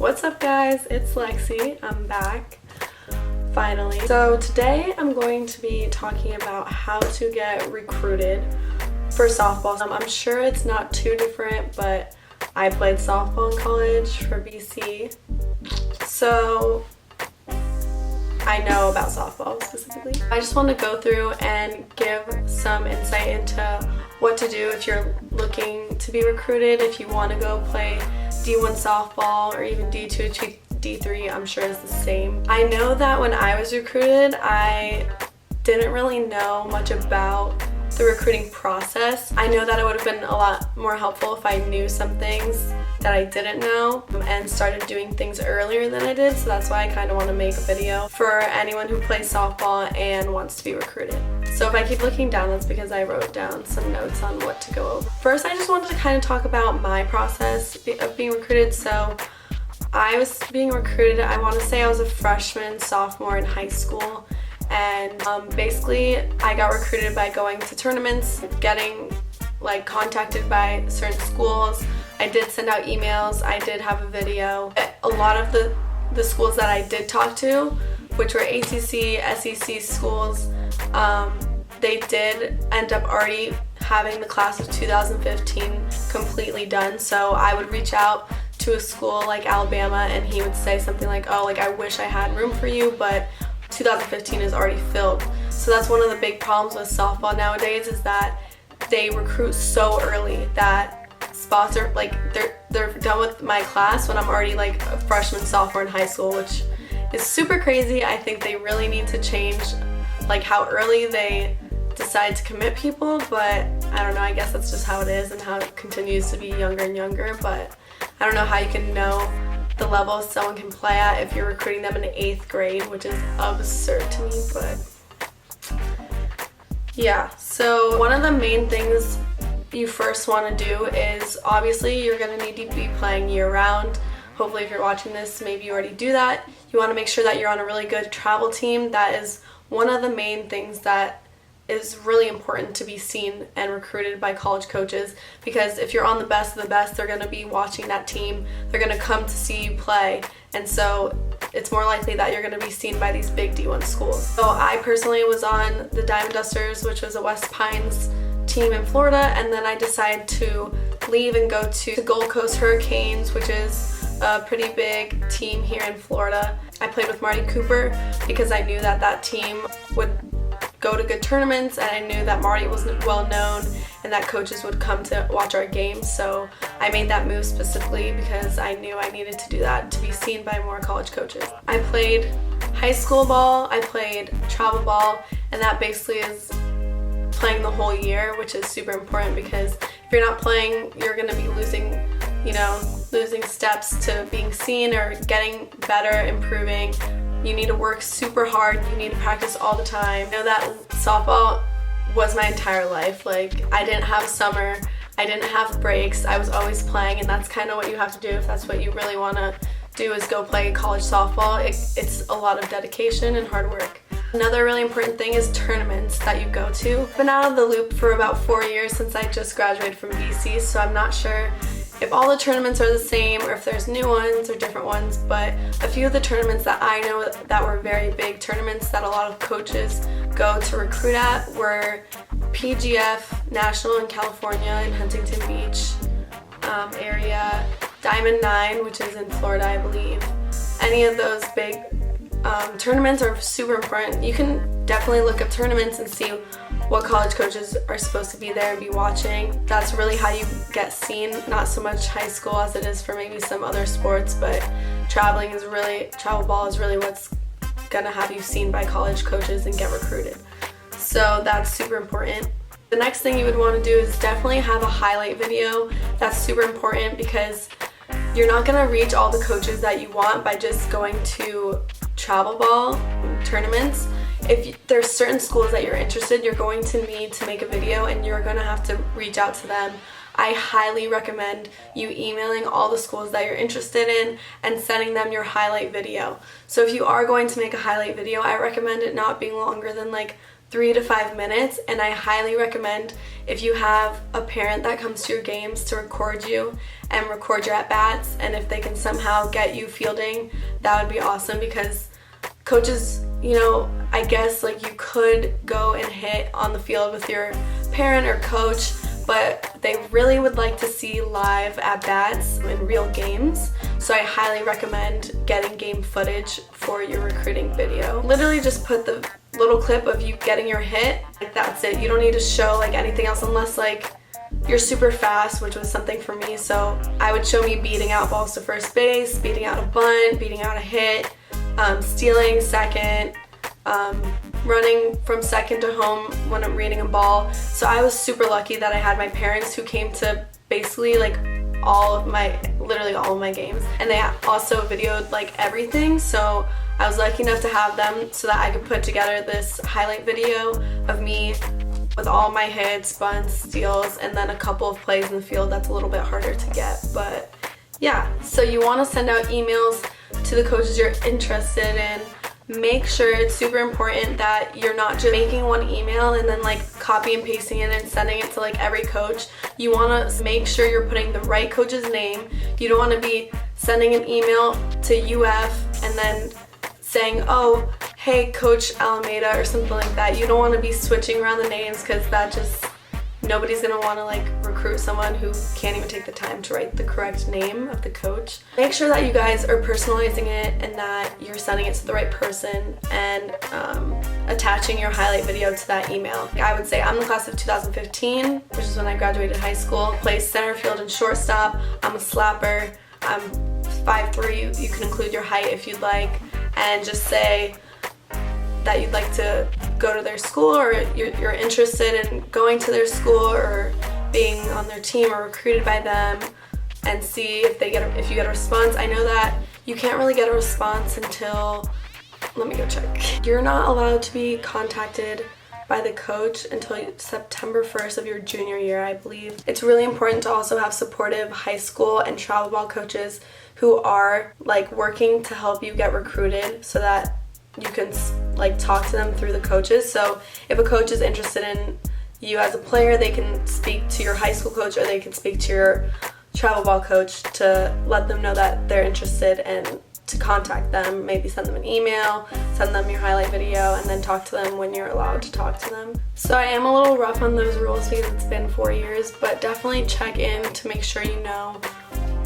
What's up guys, it's Lexi. I'm back finally. So today I'm going to be talking about how to get recruited for softball. I'm sure it's not too different, but I played softball in college for BC, so I know about softball specifically. I just want to go through and give some insight into what to do if you're looking to be recruited, if you want to go play D1 softball or even D2 to D3, I'm sure it's the same. I know that when I was recruited, I didn't really know much about the recruiting process. I know that it would have been a lot more helpful if I knew some things that I didn't know and started doing things earlier than I did, so that's why I kind of want to make a video for anyone who plays softball and wants to be recruited. So if I keep looking down, that's because I wrote down some notes on what to go over. First, I just wanted to kind of talk about my process of being recruited. So I was being recruited, I want to say I was a freshman, sophomore in high school, and basically I got recruited by going to tournaments, getting contacted by certain schools. I did send out emails, I did have a video. A lot of the schools that I did talk to, which were ACC, SEC schools, they did end up already having the class of 2015 completely done. So I would reach out to a school like Alabama and he would say something like, oh, I wish I had room for you, but 2015 is already filled. So that's one of the big problems with softball nowadays, is that they recruit so early that spots are they're done with my class when I'm already a freshman, sophomore in high school, which is super crazy. I think they really need to change how early they decide to commit people, but I don't know, I guess that's just how it is and how it continues to be younger and younger. But I don't know how you can know the level someone can play at if you're recruiting them in the 8th grade, which is absurd to me. But yeah, so one of the main things you first want to do is, obviously you're going to need to be playing year-round. Hopefully if you're watching this, maybe you already do that. You want to make sure that you're on a really good travel team. That is one of the main things that is really important to be seen and recruited by college coaches, because if you're on the best of the best, they're going to be watching that team, they're going to come to see you play, and so it's more likely that you're going to be seen by these big D1 schools. So I personally was on the Diamond Dusters, which was a West Pines team in Florida, and then I decided to leave and go to the Gold Coast Hurricanes, which is a pretty big team here in Florida. I played with Marty Cooper because I knew that that team would go to good tournaments, and I knew that Marty was well known and that coaches would come to watch our games. So I made that move specifically because I knew I needed to do that to be seen by more college coaches. I played high school ball, I played travel ball, and that basically is playing the whole year, which is super important, because if you're not playing, you're going to be losing steps to being seen or getting better, improving. You need to work super hard, you need to practice all the time. I know that softball was my entire life. I didn't have summer, I didn't have breaks, I was always playing, and that's kind of what you have to do if that's what you really want to do, is go play college softball. It's a lot of dedication and hard work. Another really important thing is tournaments that you go to. I've been out of the loop for about 4 years since I just graduated from BC, so I'm not sure if all the tournaments are the same or if there's new ones or different ones, but a few of the tournaments that I know that were very big tournaments that a lot of coaches go to recruit at were PGF National in California in Huntington Beach area, Diamond 9, which is in Florida, I believe. Any of those big tournaments are super important. You can definitely look up tournaments and see what college coaches are supposed to be there and be watching. That's really how you get seen, not so much high school as it is for maybe some other sports, but travel ball is really what's gonna have you seen by college coaches and get recruited. So that's super important. The next thing you would want to do is definitely have a highlight video. That's super important because you're not gonna reach all the coaches that you want by just going to travel ball tournaments. If there's certain schools that you're interested, you're going to need to make a video and you're going to have to reach out to them. I highly recommend you emailing all the schools that you're interested in and sending them your highlight video. So if you are going to make a highlight video, I recommend it not being longer than 3 to 5 minutes, and I highly recommend if you have a parent that comes to your games to record you and record your at-bats, and if they can somehow get you fielding, that would be awesome, because coaches, you know, I guess like you could go and hit on the field with your parent or coach, but they really would like to see live at-bats in real games. So I highly recommend getting game footage for your recruiting video. Literally just put the little clip of you getting your hit, like that's it. You don't need to show like anything else unless like you're super fast, which was something for me. So I would show me beating out balls to first base, beating out a bunt, beating out a hit, stealing second, running from second to home when I'm reading a ball. So I was super lucky that I had my parents who came to basically like literally all of my games, and they also videoed like everything. So I was lucky enough to have them so that I could put together this highlight video of me with all my hits, bunts, steals, and then a couple of plays in the field that's a little bit harder to get. But yeah, so you want to send out emails to the coaches you're interested in. Make sure, it's super important that you're not just making one email and then like copy and pasting it and sending it to like every coach. You want to make sure you're putting the right coach's name. You don't want to be sending an email to UF and then saying, oh, hey, Coach Alameda or something like that. You don't want to be switching around the names, because that just, nobody's going to want to like recruit someone who can't even take the time to write the correct name of the coach. Make sure that you guys are personalizing it and that you're sending it to the right person and attaching your highlight video to that email. I would say I'm the class of 2015, which is when I graduated high school. Play center field and shortstop. I'm a slapper. I'm 5'3". You can include your height if you'd like, and just say that you'd like to go to their school, or you're interested in going to their school or being on their team or recruited by them, and see if you get a response. I know that you can't really get a response until, let me go check. You're not allowed to be contacted by the coach until September 1st of your junior year, I believe. It's really important to also have supportive high school and travel ball coaches who are like working to help you get recruited, so that you can like talk to them through the coaches. So if a coach is interested in you as a player, they can speak to your high school coach, or they can speak to your travel ball coach to let them know that they're interested and to contact them. Maybe send them an email, send them your highlight video, and then talk to them when you're allowed to talk to them. So I am a little rough on those rules because it's been 4 years, but definitely check in to make sure you know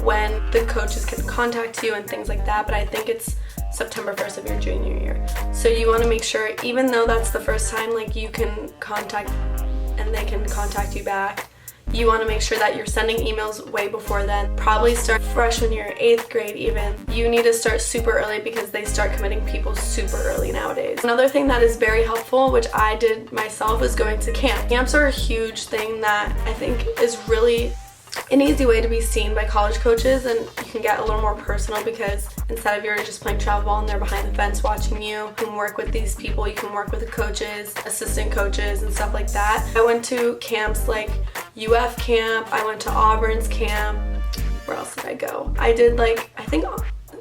when the coaches can contact you and things like that. But I think it's September 1st of your junior year. So you want to make sure, even though that's the first time like you can contact and they can contact you back, you want to make sure that you're sending emails way before then. Probably start freshman year, 8th grade even. You need to start super early because they start committing people super early nowadays. Another thing that is very helpful, which I did myself, is going to camp. Camps are a huge thing that I think is really an easy way to be seen by college coaches, and you can get a little more personal because instead of you're just playing travel ball and they're behind the fence watching you can work with these people. You can work with the coaches, assistant coaches, and stuff like that. I went to camps like UF camp, I went to Auburn's camp. Where else did I go? I did like, I think,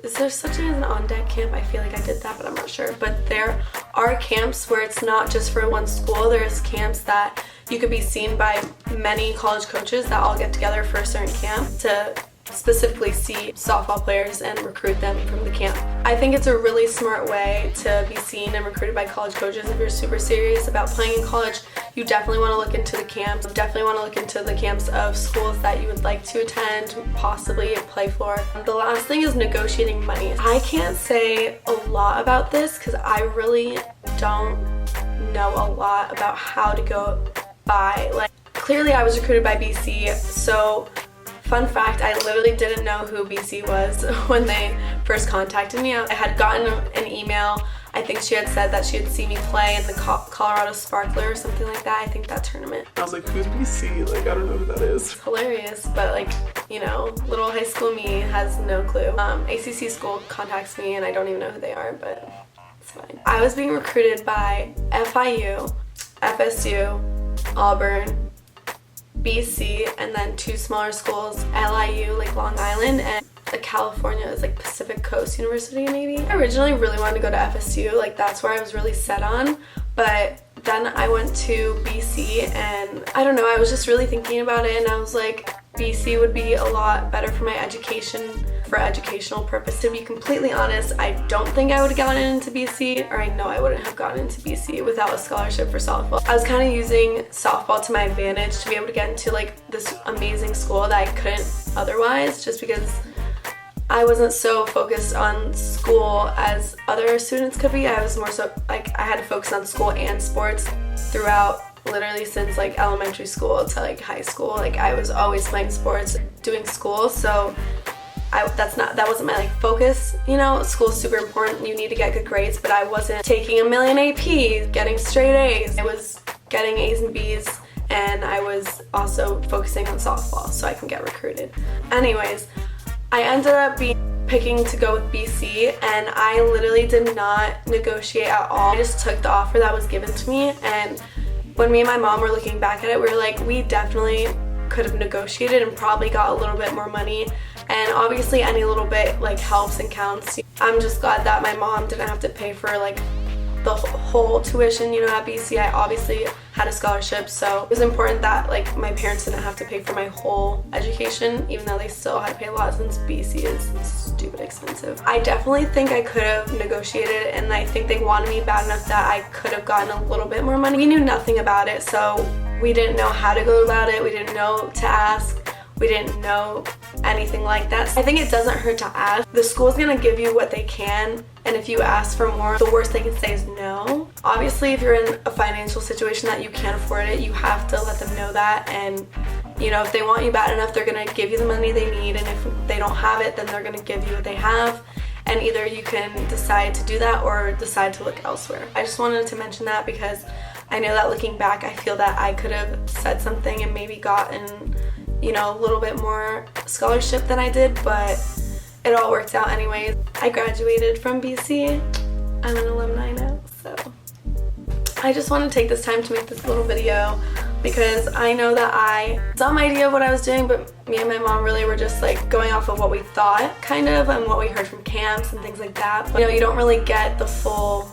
is there such thing as an on-deck camp? I feel like I did that, but I'm not sure. But there are camps where it's not just for one school. There's camps that you could be seen by many college coaches that all get together for a certain camp to specifically see softball players and recruit them from the camp. I think it's a really smart way to be seen and recruited by college coaches. If you're super serious about playing in college, you definitely want to look into the camps. You definitely want to look into the camps of schools that you would like to attend, possibly play for. The last thing is negotiating money. I can't say a lot about this because I really don't know a lot about how to go by. Like, clearly I was recruited by BC, so fun fact, I literally didn't know who BC was when they first contacted me. I had gotten an email. I think she had said that she had seen me play in the Colorado Sparkler or something like that. I think that tournament. I was like, who's BC? Like, I don't know who that is. It's hilarious, but like, you know, little high school me has no clue. ACC school contacts me and I don't even know who they are, but it's fine. I was being recruited by FIU, FSU, Auburn, BC, and then 2 smaller schools, LIU, like Long Island, and California is like Pacific Coast University maybe. I originally really wanted to go to FSU, like that's where I was really set on, but Then I went to BC, and I don't know, I was just really thinking about it, and I was like, BC would be a lot better for my education, for educational purpose. To be completely honest, I don't think I would have gotten into BC, or I know I wouldn't have gotten into BC without a scholarship for softball. I was kind of using softball to my advantage to be able to get into like this amazing school that I couldn't otherwise, just because I wasn't so focused on school as other students could be. I was more so like I had to focus on school and sports throughout, literally since like elementary school to like high school. Like I was always playing sports, doing school, so that wasn't my like focus. You know, school's super important, you need to get good grades, but I wasn't taking a million APs, getting straight A's. I was getting A's and B's, and I was also focusing on softball so I can get recruited. Anyways, I ended up picking to go with BC, and I literally did not negotiate at all. I just took the offer that was given to me, and when me and my mom were looking back at it, we were like, we definitely could have negotiated and probably got a little bit more money, and obviously any little bit like helps and counts. I'm just glad that my mom didn't have to pay for like the whole tuition, you know, at BC. I obviously had a scholarship, so it was important that like my parents didn't have to pay for my whole education, even though they still had to pay a lot since BC is stupid expensive. I definitely think I could have negotiated, and I think they wanted me bad enough that I could have gotten a little bit more money. We knew nothing about it, so we didn't know how to go about it. We didn't know to ask. We didn't know anything like that. I think it doesn't hurt to ask. The school's gonna give you what they can, and if you ask for more, the worst they can say is no. Obviously, if you're in a financial situation that you can't afford it, you have to let them know that, and you know, if they want you bad enough, they're gonna give you the money they need, and if they don't have it, then they're gonna give you what they have, and either you can decide to do that or decide to look elsewhere. I just wanted to mention that because I know that looking back, I feel that I could have said something and maybe gotten, you know, a little bit more scholarship than I did, but it all worked out anyways. I graduated from BC. I'm an alumni now, so I just want to take this time to make this little video because I know that I had some idea of what I was doing, but me and my mom really were just like going off of what we thought, kind of, and what we heard from camps and things like that. But you know, you don't really get the full,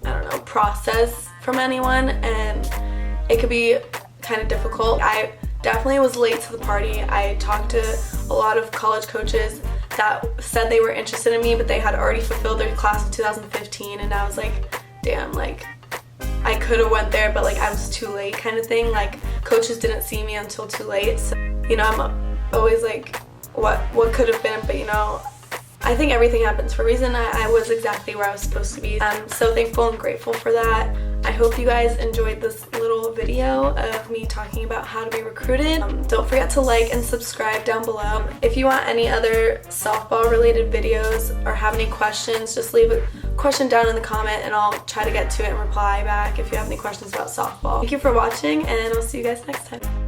I don't know, process from anyone, and it could be kind of difficult. I definitely was late to the party. I talked to a lot of college coaches that said they were interested in me, but they had already fulfilled their class of 2015, and I was like, damn, like I could have went there, but like I was too late kind of thing. Like coaches didn't see me until too late, so you know, I'm always like, what could have been, but you know, I think everything happens for a reason. I was exactly where I was supposed to be. I'm so thankful and grateful for that. I hope you guys enjoyed this little video of me talking about how to be recruited. Don't forget to like and subscribe down below. If you want any other softball related videos or have any questions, just leave a question down in the comment and I'll try to get to it and reply back if you have any questions about softball. Thank you for watching, and I'll see you guys next time.